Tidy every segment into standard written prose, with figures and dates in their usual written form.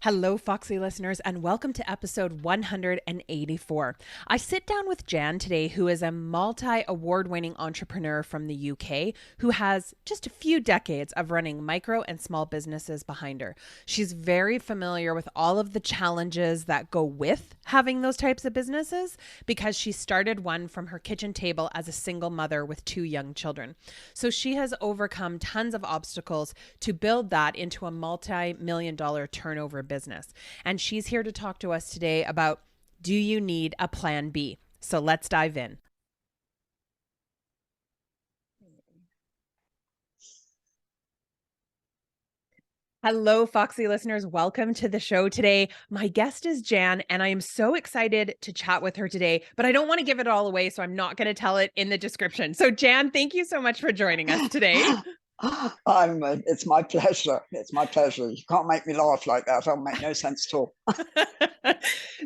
Hello, Foxy listeners, and welcome to episode 184. I sit down with Jan today, who is a multi award winning entrepreneur from the UK who has just a few decades of running micro and small businesses behind her. She's very familiar with all of the challenges that go with having those types of businesses because she started one from her kitchen table as a single mother with two young children. So she has overcome tons of obstacles to build that into a multi-million-dollar turnover business. And she's here to talk to us today about, do you need a plan B? So let's dive in. Hello, Foxy listeners. Welcome to the show today. My guest is Jan, and I am so excited to chat with her today, but I don't want to give it all away, so I'm not going to tell it in the description. So, Jan, thank you so much for joining us today. It's my pleasure. It's my pleasure. You can't make me laugh like that. It'll make no sense at all.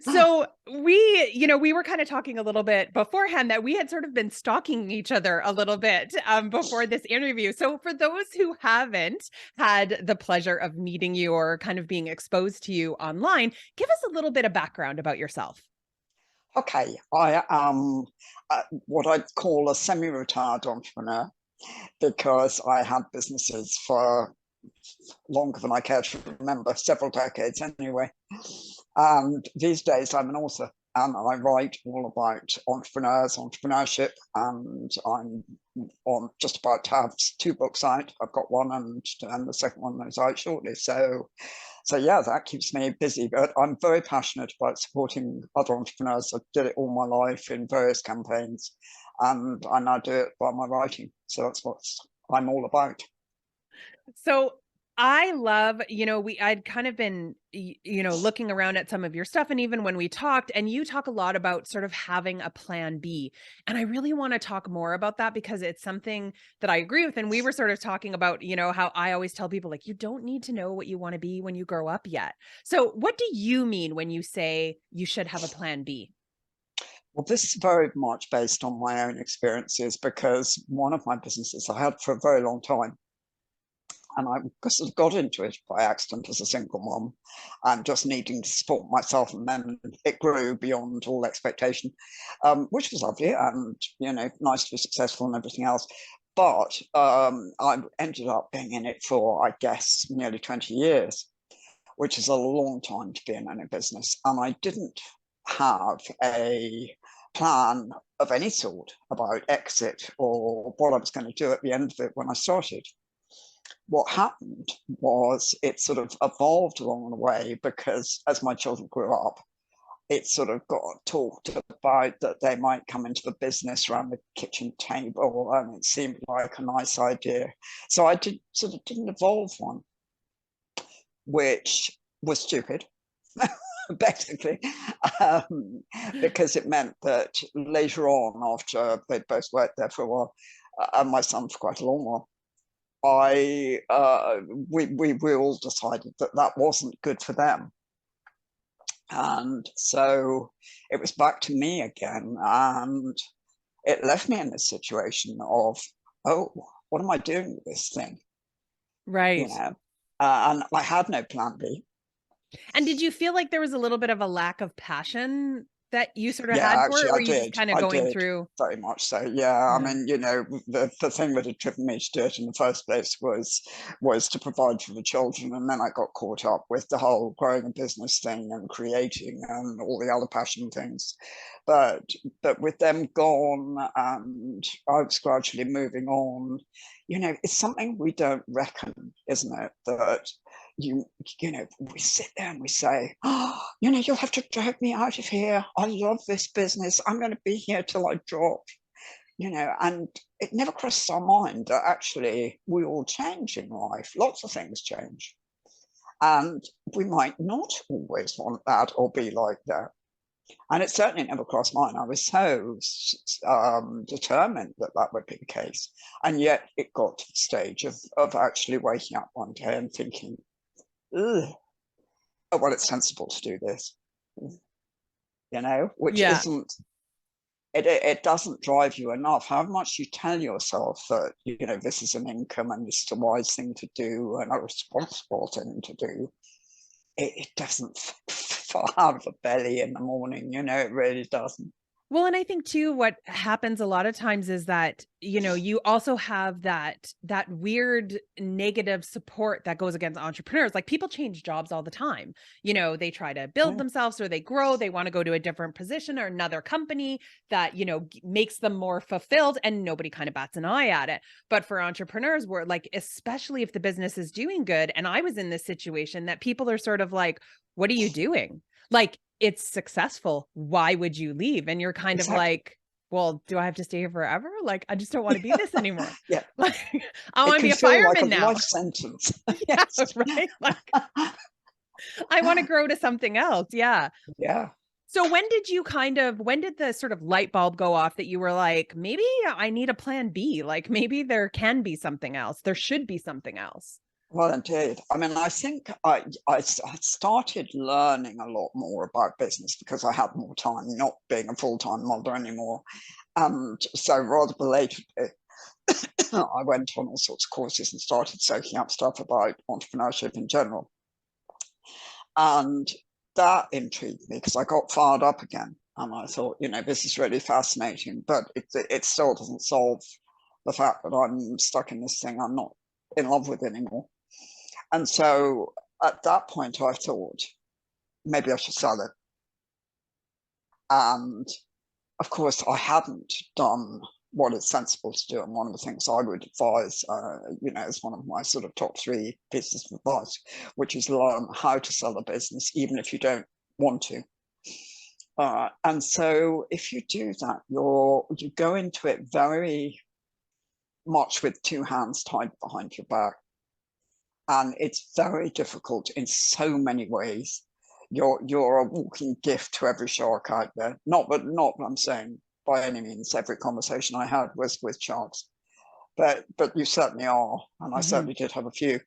So we were kind of talking a little bit beforehand that we had sort of been stalking each other a little bit before this interview. So for those who haven't had the pleasure of meeting you or kind of being exposed to you online, give us a little bit of background about yourself. Okay, I am what I'd call a semi-retired entrepreneur because I had businesses for longer than I care to remember, several decades anyway. And these days I'm an author and I write all about entrepreneurs, entrepreneurship, and I'm just about to have two books out. I've got one and the second one is out shortly. So yeah, that keeps me busy, but I'm very passionate about supporting other entrepreneurs. I did it all my life in various campaigns, and I now do it by my writing. So that's what I'm all about. So I love, I'd kind of been, looking around at some of your stuff. And even when we talked, and you talk a lot about sort of having a plan B. And I really want to talk more about that because it's something that I agree with. And we were sort of talking about, how I always tell people, like, you don't need to know what you want to be when you grow up yet. So what do you mean when you say you should have a plan B? Well, this is very much based on my own experiences because one of my businesses I had for a very long time, and I sort of got into it by accident as a single mom and just needing to support myself. And then it grew beyond all expectation, which was lovely and, nice to be successful and everything else. But I ended up being in it for, I guess, nearly 20 years, which is a long time to be in any business. And I didn't have a plan of any sort about exit or what I was going to do at the end of it when I started. What happened was it sort of evolved along the way because as my children grew up, it sort of got talked about that they might come into the business around the kitchen table, and it seemed like a nice idea. So I didn't evolve one, which was stupid. Basically, um, because it meant that later on, after they'd both worked there for a while, and my son for quite a long while, I we all decided that that wasn't good for them, and so it was back to me again, and it left me in this situation of, oh, what am I doing with this thing? You Right. know, and I had no plan B. And did you feel like there was a little bit of a lack of passion that you sort of Yeah, had for it, actually, or were you just kind of I going did through? very much so. Yeah, I Yeah. mean, the thing that had driven me to do it in the first place was to provide for the children, and then I got caught up with the whole growing a business thing and creating and all the other passion things. But but with them gone, and I was gradually moving on. It's something we don't reckon, isn't it? That you we sit there and we say, oh, you'll have to drag me out of here. I love this business. I'm going to be here till I drop. And it never crosses our mind that actually we all change in life. Lots of things change, and we might not always want that or be like that. And it certainly never crossed mine. I was so determined that that would be the case. And yet it got to the stage of actually waking up one day and thinking, ugh, oh, well, it's sensible to do this, which Yeah. isn't, it doesn't drive you enough. How much you tell yourself that, this is an income and this is a wise thing to do and a responsible thing to do. it doesn't fall out of the belly in the morning, it really doesn't. Well, and I think too, what happens a lot of times is that, you also have that weird negative support that goes against entrepreneurs. Like people change jobs all the time. They try to build Yeah, themselves or they grow, they want to go to a different position or another company that, makes them more fulfilled and nobody kind of bats an eye at it. But for entrepreneurs, we're like, especially if the business is doing good, and I was in this situation that people are sort of like, what are you doing? Like it's successful. Why would you leave? And you're kind of exactly. like, well, do I have to stay here forever? Like, I just don't want to be this anymore. Yeah, Like, I want it to be can a feel like a fireman now. life sentence. Yeah, Yes. right. Like, I want to grow to something else. Yeah. Yeah. So when did the sort of light bulb go off that you were like, maybe I need a plan B? Like maybe there can be something else. There should be something else. Well, indeed. I mean, I think I started learning a lot more about business because I had more time, not being a full-time mother anymore. And so rather belatedly, I went on all sorts of courses and started soaking up stuff about entrepreneurship in general. And that intrigued me because I got fired up again. And I thought, this is really fascinating, but it still doesn't solve the fact that I'm stuck in this thing I'm not in love with anymore. And so at that point, I thought maybe I should sell it. And of course, I hadn't done what is sensible to do. And one of the things I would advise, is one of my sort of top three pieces of advice, which is learn how to sell a business, even if you don't want to. And so if you do that, you go into it very much with two hands tied behind your back. And it's very difficult in so many ways. You're a walking gift to every shark out there. Not I'm saying by any means every conversation I had was with sharks, but you certainly are, and I Mm-hmm. certainly did have a few.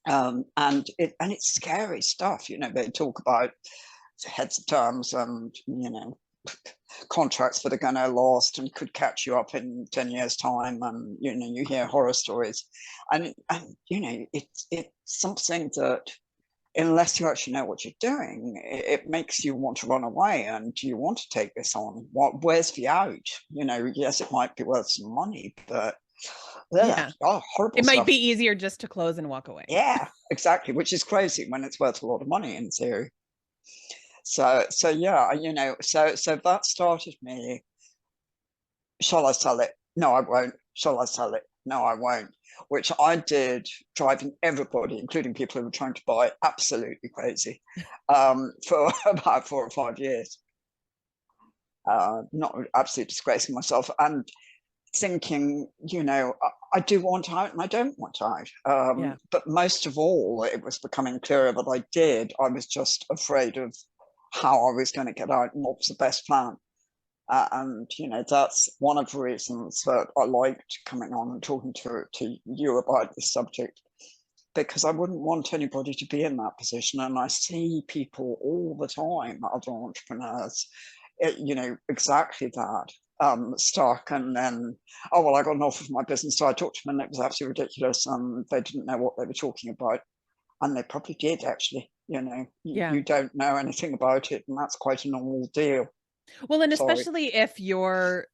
And it's scary stuff. They talk about heads of terms and contracts that are going to last and could catch you up in 10 years time, and you hear horror stories, and it's something that unless you actually know what you're doing, it makes you want to run away. And do you want to take this on? Where's the out? Yes, it might be worth some money, but Yeah. horrible It might stuff. be easier just to close and walk away. Yeah, exactly, which is crazy when it's worth a lot of money in theory. So yeah, so that started me. Shall I sell it? No, I won't. Shall I sell it? No, I won't. Which I did, driving everybody, including people who were trying to buy, absolutely crazy, for about 4 or 5 years. Not absolutely disgracing myself and thinking, I do want out and I don't want out. Yeah. But most of all, it was becoming clearer that I did. I was just afraid of how I was going to get out and what was the best plan. And that's one of the reasons that I liked coming on and talking to you about this subject, because I wouldn't want anybody to be in that position. And I see people all the time, other entrepreneurs, exactly that, stuck. And then, oh, well, I got an offer for my business. So I talked to them and it was absolutely ridiculous. And they didn't know what they were talking about. And they probably did, actually. Yeah. You don't know anything about it. And that's quite a normal deal. Well, and Sorry. especially if you're,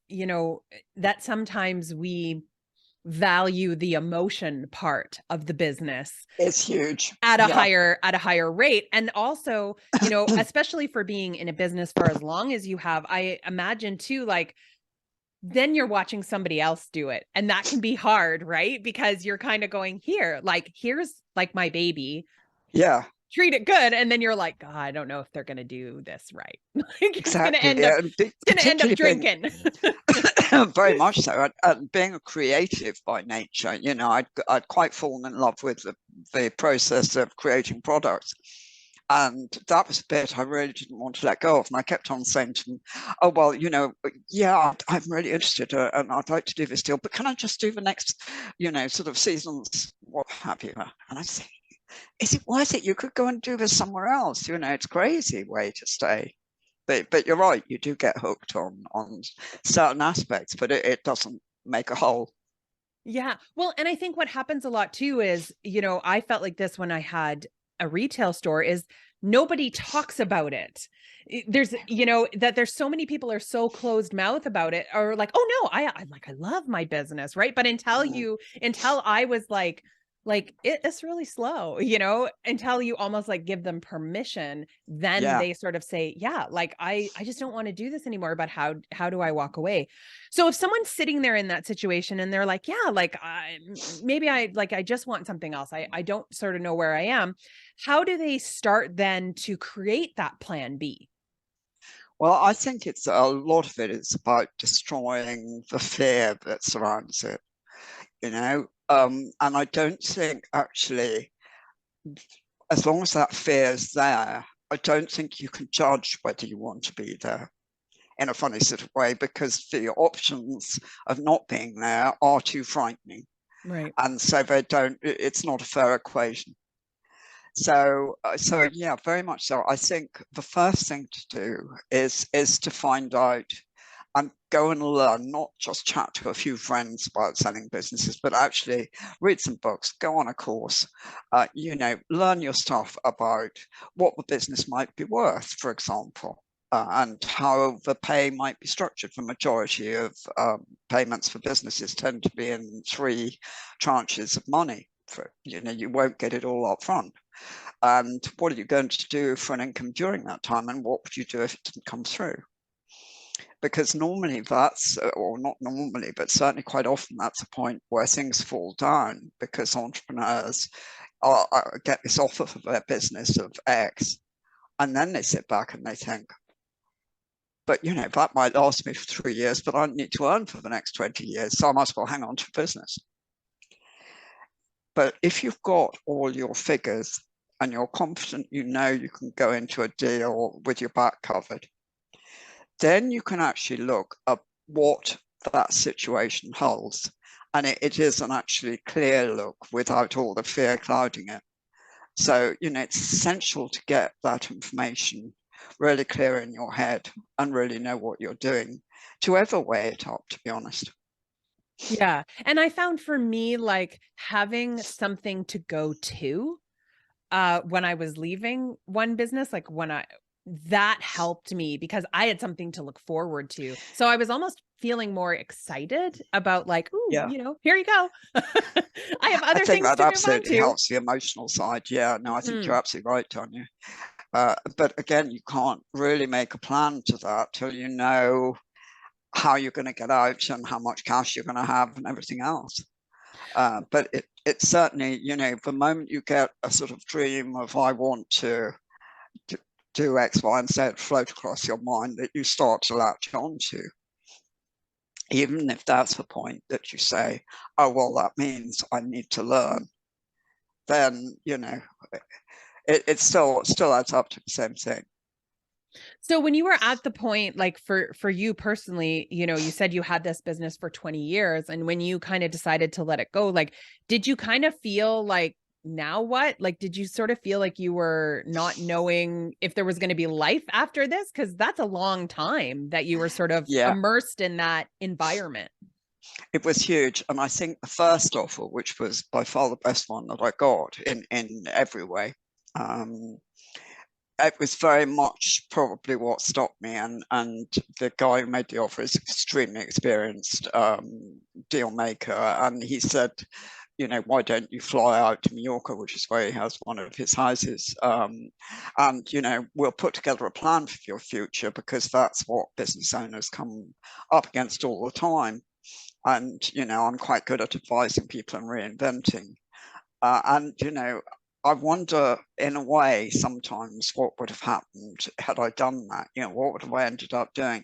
that sometimes we value the emotion part of the business It's huge. at a Yeah. higher rate. And also, especially for being in a business for as long as you have, I imagine too, like then you're watching somebody else do it. And that can be hard, right? Because you're kind of going here, like here's like my baby, Yeah, treat it good, and then you're like, God, I don't know if they're gonna do this right. Like exactly. Yeah, and it's gonna end up particularly being drinking. very much so. Being a creative by nature, I'd quite fallen in love with the process of creating products. And that was a bit I really didn't want to let go of. And I kept on saying to them, oh, well, yeah, I'm really interested and I'd like to do this deal, but can I just do the next, sort of seasons, what have you? And I say, is it worth it? You could go and do this somewhere else. It's a crazy way to stay. But you're right, you do get hooked on certain aspects, but it doesn't make a whole. Yeah. Well, and I think what happens a lot too is, I felt like this when I had a retail store is nobody talks about it. There's, that there's so many people are so closed mouth about it, or like, oh no, I love my business, right? But until I was like it's really slow, until you almost like give them permission, then Yeah. they sort of say, yeah, like I just don't want to do this anymore, but how do I walk away? So if someone's sitting there in that situation and they're like, yeah, like I just want something else, I don't sort of know where I am, how do they start then to create that plan B? Well, I think it's a lot of it is about destroying the fear that surrounds it, and I don't think actually, as long as that fear is there, I don't think you can judge whether you want to be there in a funny sort of way, because the options of not being there are too frightening. Right. And so it's not a fair equation. So yeah, very much so. I think the first thing to do is to find out and go and learn, not just chat to a few friends about selling businesses, but actually read some books, go on a course, learn your stuff about what the business might be worth, for example, and how the pay might be structured. The majority of payments for businesses tend to be in 3 tranches of money. You won't get it all up front. And what are you going to do for an income during that time? And what would you do if it didn't come through? Because normally or not normally, but certainly quite often, that's a point where things fall down because entrepreneurs get this offer for their business of X. And then they sit back and they think, but that might last me for 3 years, but I need to earn for the next 20 years. So I might as well hang on to business. But if you've got all your figures and you're confident you can go into a deal with your back covered, then you can actually look at what that situation holds. And it is an actually clear look without all the fear clouding it. So, it's essential to get that information really clear in your head and really know what you're doing to ever weigh it up, to be honest. Yeah. And I found for me, like having something to go to when I was leaving one business, like that helped me because I had something to look forward to. So I was almost feeling more excited about like, ooh, Yeah. here you go. I have I other think things that to move on absolutely to. helps the emotional side. Yeah, no, I think you're Mhm. absolutely right, Tanya. But again, you can't really make a plan to that till you know how you're going to get out and how much cash you're going to have and everything else. But it's certainly, the moment you get a sort of dream of I want to do X, Y, and Z float across your mind, that you start to latch onto. Even if that's the point that you say, oh, well, that means I need to learn, then, it still adds up to the same thing. So when you were at the point, like for you personally, you said you had this business for 20 years, and when you kind of decided to let it go, like, did you kind of feel like, now what? Like, did you sort of feel like you were not knowing if there was going to be life after this? Because that's a long time that you were sort of Yeah, immersed in that environment. it was huge. And I think the first offer, which was by far the best one that I got in every way, um, it was very much probably what stopped me. And the guy who made the offer is extremely experienced deal maker. And he said, why don't you fly out to Mallorca, which is where he has one of his houses, and we'll put together a plan for your future, because that's what business owners come up against all the time. And I'm quite good at advising people and reinventing. And I wonder, in a way, sometimes what would have happened had I done that. What would have I ended up doing?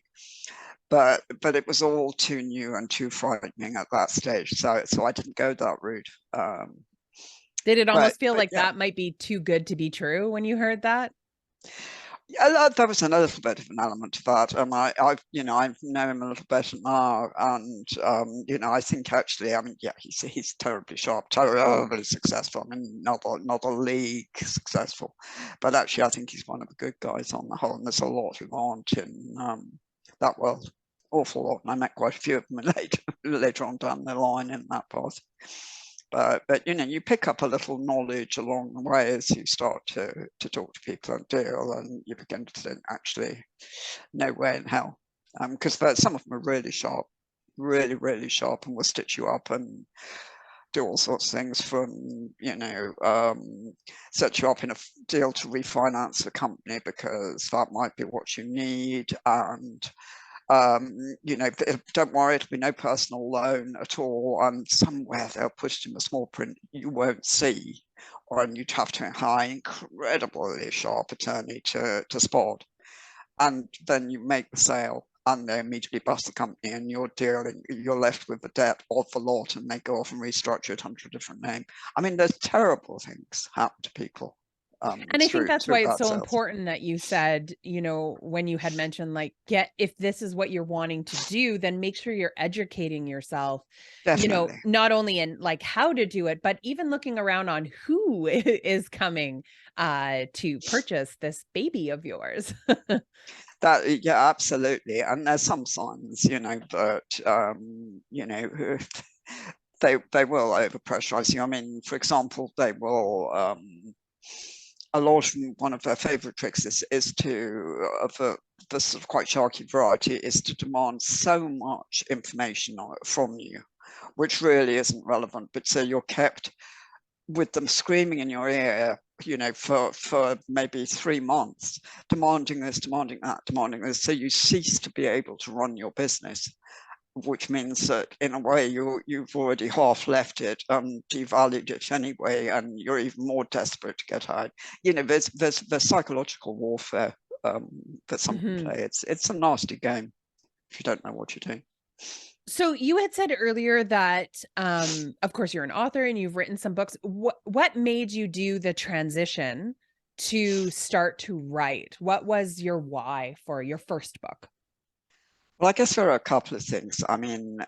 But it was all too new and too frightening at that stage. So I didn't go that route. Did it But almost feel but like yeah, that might be too good to be true when you heard that? yeah, there was a little bit of an element to that, and I've known him a little better now, and I think actually, I mean, yeah, he's terribly sharp, terribly successful. I mean, not a league successful, but actually, I think he's one of the good guys on the whole, and there's a lot who aren't in that world, awful lot, and I met quite a few of them later on down the line in that path. But you pick up a little knowledge along the way as you start to talk to people and deal, and you begin to think, actually, no way in hell, because some of them are really sharp, really really sharp, and will stitch you up and do all sorts of things from set you up in a deal to refinance a company because that might be what you need, and don't worry, it'll be no personal loan at all. And somewhere they'll put it in the small print you won't see, or and you'd have to hire an incredibly sharp attorney to spot. And then you make the sale, and they immediately bust the company, and you're left with the debt of the lot, and they go off and restructure it under a different name. I mean, there's terrible things happen to people And I think that's through why it's bad so sales. important that you said, when you had mentioned like, if this is what you're wanting to do, then make sure you're educating yourself, Definitely. not only in like how to do it, but even looking around on who is coming to purchase this baby of yours. That, yeah, absolutely. And there's some signs, that they will overpressurize you. I mean, for example, they will a lot of them, one of their favorite tricks is to the sort of quite sharky variety is to demand so much information from you, which really isn't relevant. But so you're kept with them screaming in your ear, for maybe 3 months, demanding this, demanding that, demanding this. So you cease to be able to run your business, which means that in a way you've already half left it and devalued it anyway, and you're even more desperate to get out. There's psychological warfare that some can Mhm. play. It's a nasty game if you don't know what you're doing. So you had said earlier that, of course, you're an author and you've written some books. What made you do the transition to start to write? What was your why for your first book? Well, I guess there are a couple of things. I mean,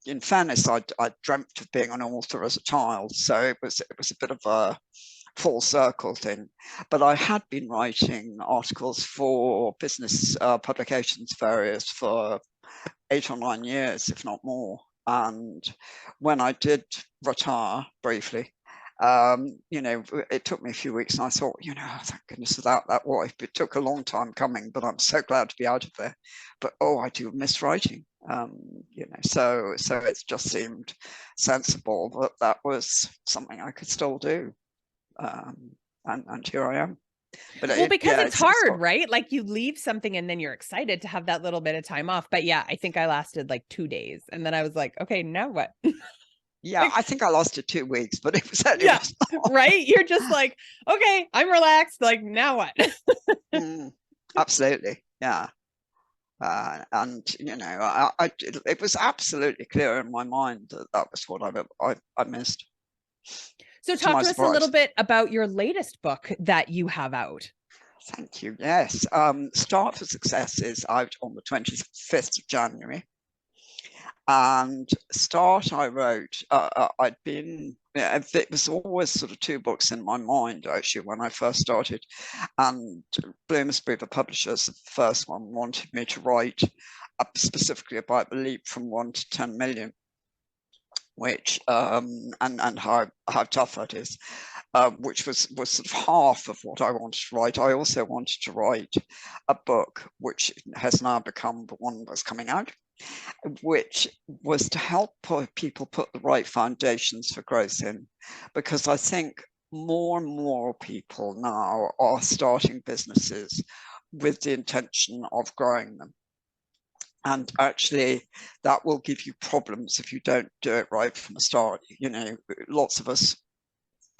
in fairness, I dreamt of being an author as a child, so it was a bit of a full circle thing. But I had been writing articles for business publications, various, for 8 or 9 years, if not more. And when I did retire briefly, it took me a few weeks, and I thought, thank goodness for that wife. It took a long time coming, but I'm so glad to be out of there. But oh, I do miss writing. So it just seemed sensible that that was something I could still do, and here I am. But Well, because it's it's hard, got, right? Like you leave something and then you're excited to have that little bit of time off. But yeah, I think I lasted like 2 days and then I was like, okay, now what? yeah. Like, I think I lasted 2 weeks, but it was only yeah, this. right? You're just like, okay, I'm relaxed. Like, now what? Absolutely, yeah. And it was absolutely clear in my mind that that was what I missed, So to talk my to us a little surprise. bit about your latest book that you have out. Thank you. Yes, Start for Success is out on the 25th of January. And Start, I wrote, I'd been, yeah, it was always sort of two books in my mind, actually, when I first started. And Bloomsbury, the publishers of the first one, wanted me to write specifically about the leap from 1 to 10 million, which, and how tough that is, which was sort of half of what I wanted to write. I also wanted to write a book, which has now become the one that's coming out, which was to help people put the right foundations for growth in, because I think more and more people now are starting businesses with the intention of growing them. And actually, that will give you problems if you don't do it right from the start. Lots of us,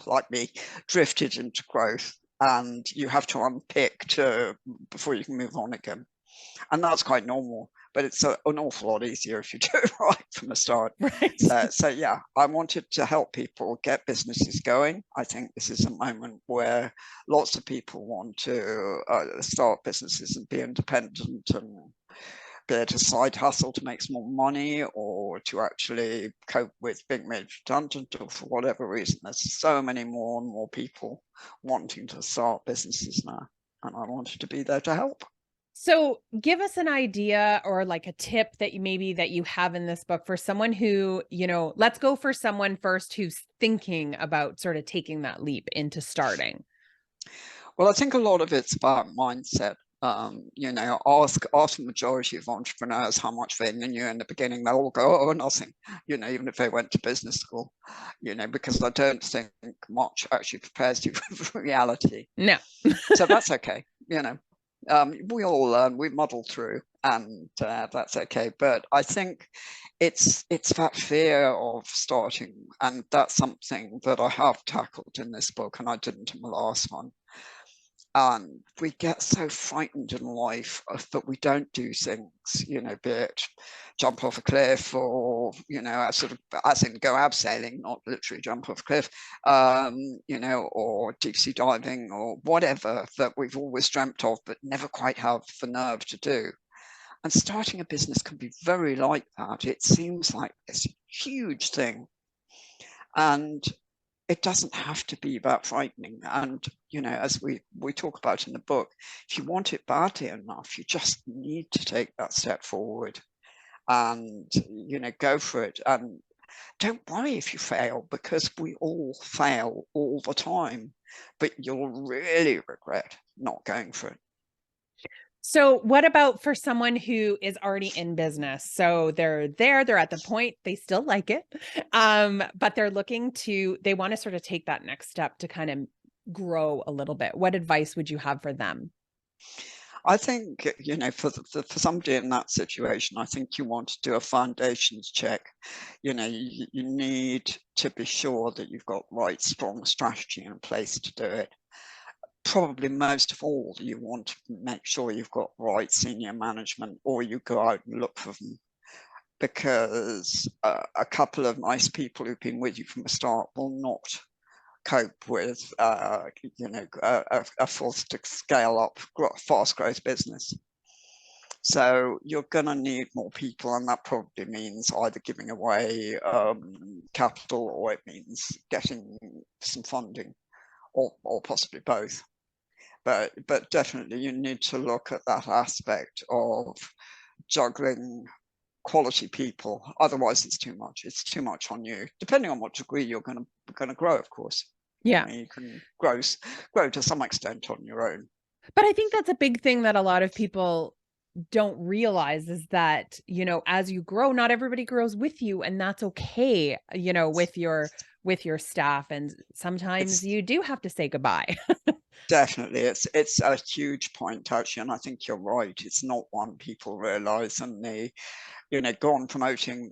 like me, drifted into growth, and you have to unpick before you can move on again. And that's quite normal, but it's an awful lot easier if you do it right from the start. Right. So yeah, I wanted to help people get businesses going. I think this is a moment where lots of people want to start businesses and be independent and be able to side hustle to make some more money, or to actually cope with being made redundant, or for whatever reason. There's so many more and more people wanting to start businesses now, and I wanted to be there to help. So give us an idea or like a tip that you have in this book for someone who, let's go for someone first who's thinking about sort of taking that leap into starting. Well, I think a lot of it's about mindset. Ask the majority of entrepreneurs how much they knew in the beginning. They'll all go, oh, nothing, even if they went to business school, because I don't think much actually prepares you for reality. No. So that's okay. We all learn, we muddle through, and that's okay. But I think it's that fear of starting, and that's something that I have tackled in this book, and I didn't in the last one. And we get so frightened in life that we don't do things, be it jump off a cliff or, sort of, as in go abseiling, not literally jump off a cliff, or deep sea diving or whatever that we've always dreamt of, but never quite have the nerve to do. And starting a business can be very like that. It seems like this huge thing. And it doesn't have to be that frightening. And, as we talk about in the book, if you want it badly enough, you just need to take that step forward and, go for it. And don't worry if you fail, because we all fail all the time, but you'll really regret not going for it. So what about for someone who is already in business? So they're at the point, they still like it. But they want to sort of take that next step to kind of grow a little bit. What advice would you have for them? I think, for somebody in that situation, I think you want to do a foundations check. You need to be sure that you've got right, strong strategy in place to do it. Probably most of all, you want to make sure you've got right senior management, or you go out and look for them. Because a couple of nice people who've been with you from the start will not cope with, a forced scale up, fast growth business. So you're going to need more people, and that probably means either giving away capital, or it means getting some funding, or possibly both. But definitely you need to look at that aspect of juggling quality people. Otherwise, it's too much. It's too much on you. Depending on what degree you're going to grow, of course. Yeah. You can grow to some extent on your own. But I think that's a big thing that a lot of people don't realize is that, as you grow, not everybody grows with you, and that's okay, with your staff, and sometimes It's you do have to say goodbye. definitely it's a huge point, actually, and I think you're right. It's not one people realize, and they go on promoting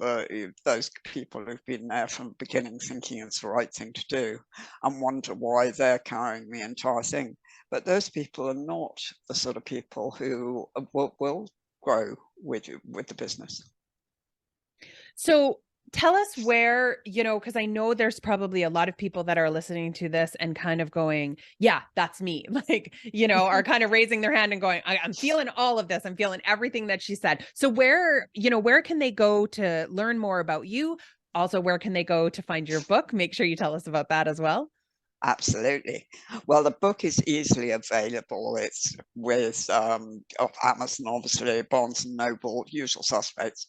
those people who've been there from the beginning, thinking it's the right thing to do, and wonder why they're carrying the entire thing. But those people are not the sort of people who will grow with you, with the business. So tell us where, because I know there's probably a lot of people that are listening to this and kind of going, yeah, that's me. Like, are kind of raising their hand and going, I'm feeling all of this. I'm feeling everything that she said. So where can they go to learn more about you? Also, where can they go to find your book? Make sure you tell us about that as well. Absolutely. Well, the book is easily available. It's with Amazon, obviously, Barnes and Noble, usual suspects.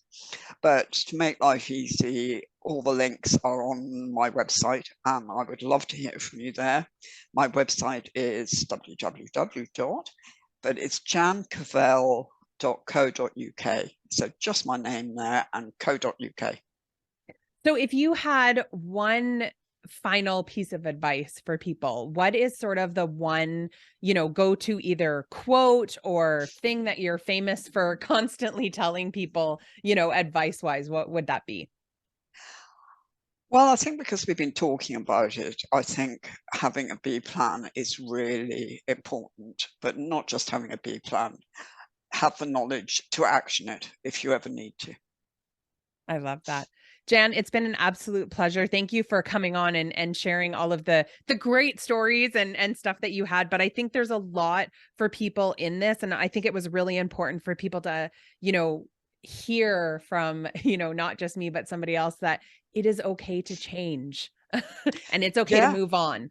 But to make life easy, all the links are on my website, and I would love to hear from you there. My website is www. But it's jancavelle.co.uk. So just my name there and co.uk. So if you had one final piece of advice for people, what is sort of the one, go to either quote or thing that you're famous for constantly telling people, advice wise, what would that be? Well, I think because we've been talking about it, I think having a B plan is really important, but not just having a B plan, have the knowledge to action it if you ever need to. I love that. Jan, it's been an absolute pleasure. Thank you for coming on and sharing all of the great stories and stuff that you had. But I think there's a lot for people in this. And I think it was really important for people to, hear from, not just me, but somebody else, that it is okay to change and it's okay to Yeah, move on.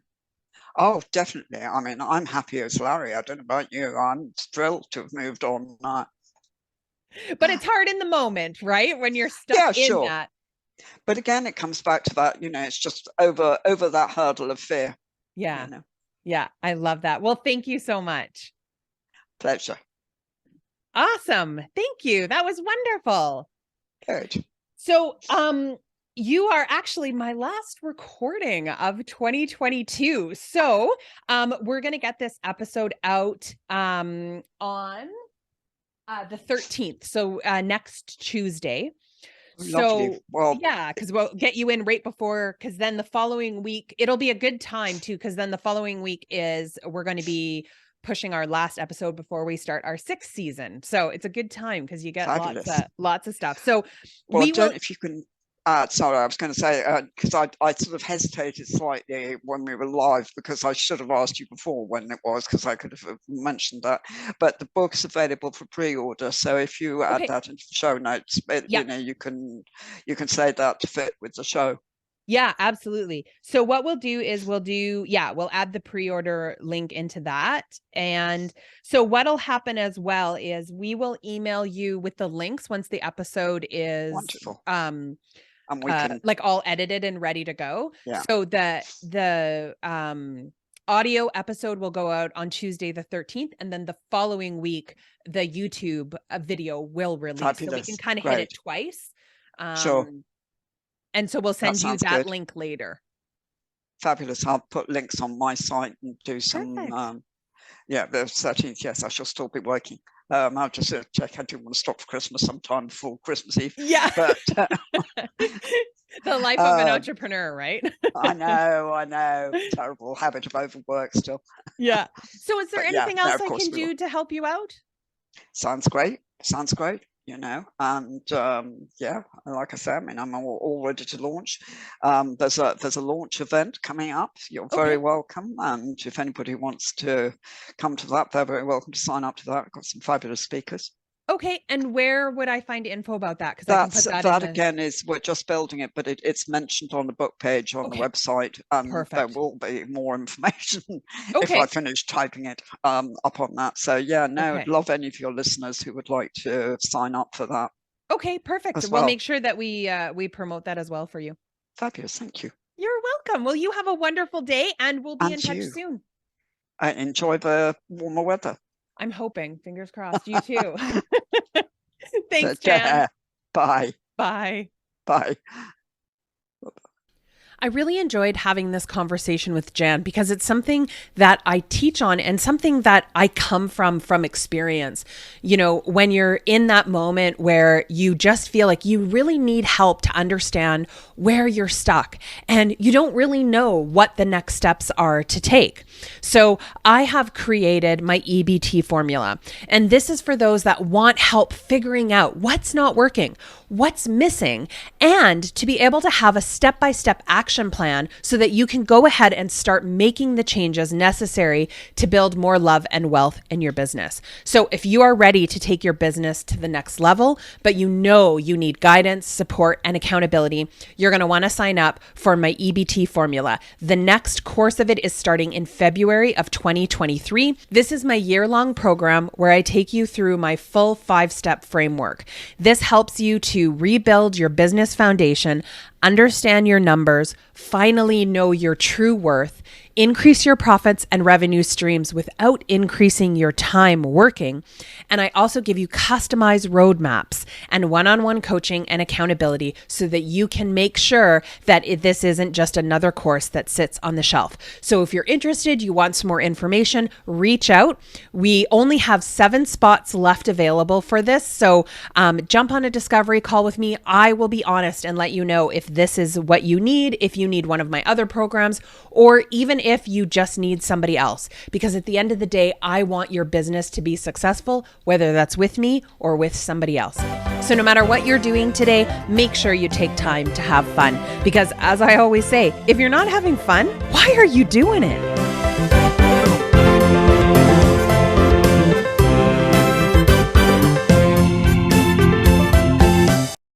Oh, definitely. I mean, I'm happy as Larry. I don't know about you. I'm thrilled to have moved on. But it's hard in the moment, right? When you're stuck Yeah, in sure. that. But again, it comes back to that, it's just over that hurdle of fear, you Yeah. know. Yeah. I love that. Well, thank you so much. Pleasure. Awesome. Thank you. That was wonderful. Good. So, you are actually my last recording of 2022. So, we're going to get this episode out on the 13th. So, next Tuesday. Lovely. So, Well, yeah, because we'll get you in right before, because then the following week, it'll be a good time too, because then the following week is we're going to be pushing our last episode before we start our sixth season. So it's a good time because you get fabulous. lots of stuff. So Well, we will, don't if you can. Sorry, I was going to say because I sort of hesitated slightly when we were live because I should have asked you before when it was because I could have mentioned that. But the book's available for pre-order, so if you add okay. that into the show notes, Yeah. you can say that to fit with the show. Yeah, absolutely. So what we'll do is we'll add the pre-order link into that. And so what'll happen as well is we will email you with the links once the episode is Wonderful, and we can. like all edited and ready to go. Yeah, So the audio episode will go out on Tuesday the 13th, and then the following week the YouTube video will release. So we can fabulous, kind of hit it great, twice. sure. And so we'll That send you sounds that good. link later. Fabulous. I'll put links on my site and do some. Perfect. Yeah, the 13th. Yes, I shall still be working. I'll just check. I do want to stop for Christmas sometime before Christmas Eve. Yeah. But The life of an entrepreneur, right? I know. Terrible habit of overwork still. Yeah. So is there But yeah, anything no, else of I course can we will. do to help you out? Sounds great. Sounds great. And yeah, like I said, I mean, I'm all ready to launch. There's a launch event coming up. You're very Okay. welcome, and if anybody wants to come to that, they're very welcome to sign up to that. I've got some fabulous speakers. Okay. And where would I find info about that? Because I can put that in That the. again is we're just building it, but it's mentioned on the book page on the Okay. website, and there Perfect. will be more information if I Okay. finish typing it up on that. So yeah, no, I'd Okay. love any of your listeners who would like to sign up for that Okay. Perfect. as We'll well. make sure that we promote that as well for you. Fabulous, thank you. You're welcome. Well, you have a wonderful day, and we'll be in And touch you. soon. Enjoy the warmer weather. I'm hoping. Fingers crossed. You too. Thanks, Take Jan. care. Bye. Bye. Bye. I really enjoyed having this conversation with Jan because it's something that I teach on and something that I come from experience. You know, when you're in that moment where you just feel like you really need help to understand where you're stuck and you don't really know what the next steps are to take. So I have created my EBT formula, and this is for those that want help figuring out what's not working, what's missing, and to be able to have a step-by-step action plan so that you can go ahead and start making the changes necessary to build more love and wealth in your business. So if you are ready to take your business to the next level, but you know you need guidance, support, and accountability, you're going to want to sign up for my EBT formula. The next course of it is starting in February of 2023. This is my year-long program where I take you through my full 5-step framework. This helps you to rebuild your business foundation, understand your numbers, finally know your true worth, increase your profits and revenue streams without increasing your time working. And I also give you customized roadmaps and one-on-one coaching and accountability so that you can make sure that this isn't just another course that sits on the shelf. So if you're interested, you want some more information, reach out. We only have 7 spots left available for this. So jump on a discovery call with me. I will be honest and let you know if this is what you need, if you need one of my other programs, or even if you just need somebody else. Because at the end of the day, I want your business to be successful, whether that's with me or with somebody else. So no matter what you're doing today, make sure you take time to have fun. Because as I always say, if you're not having fun, why are you doing it?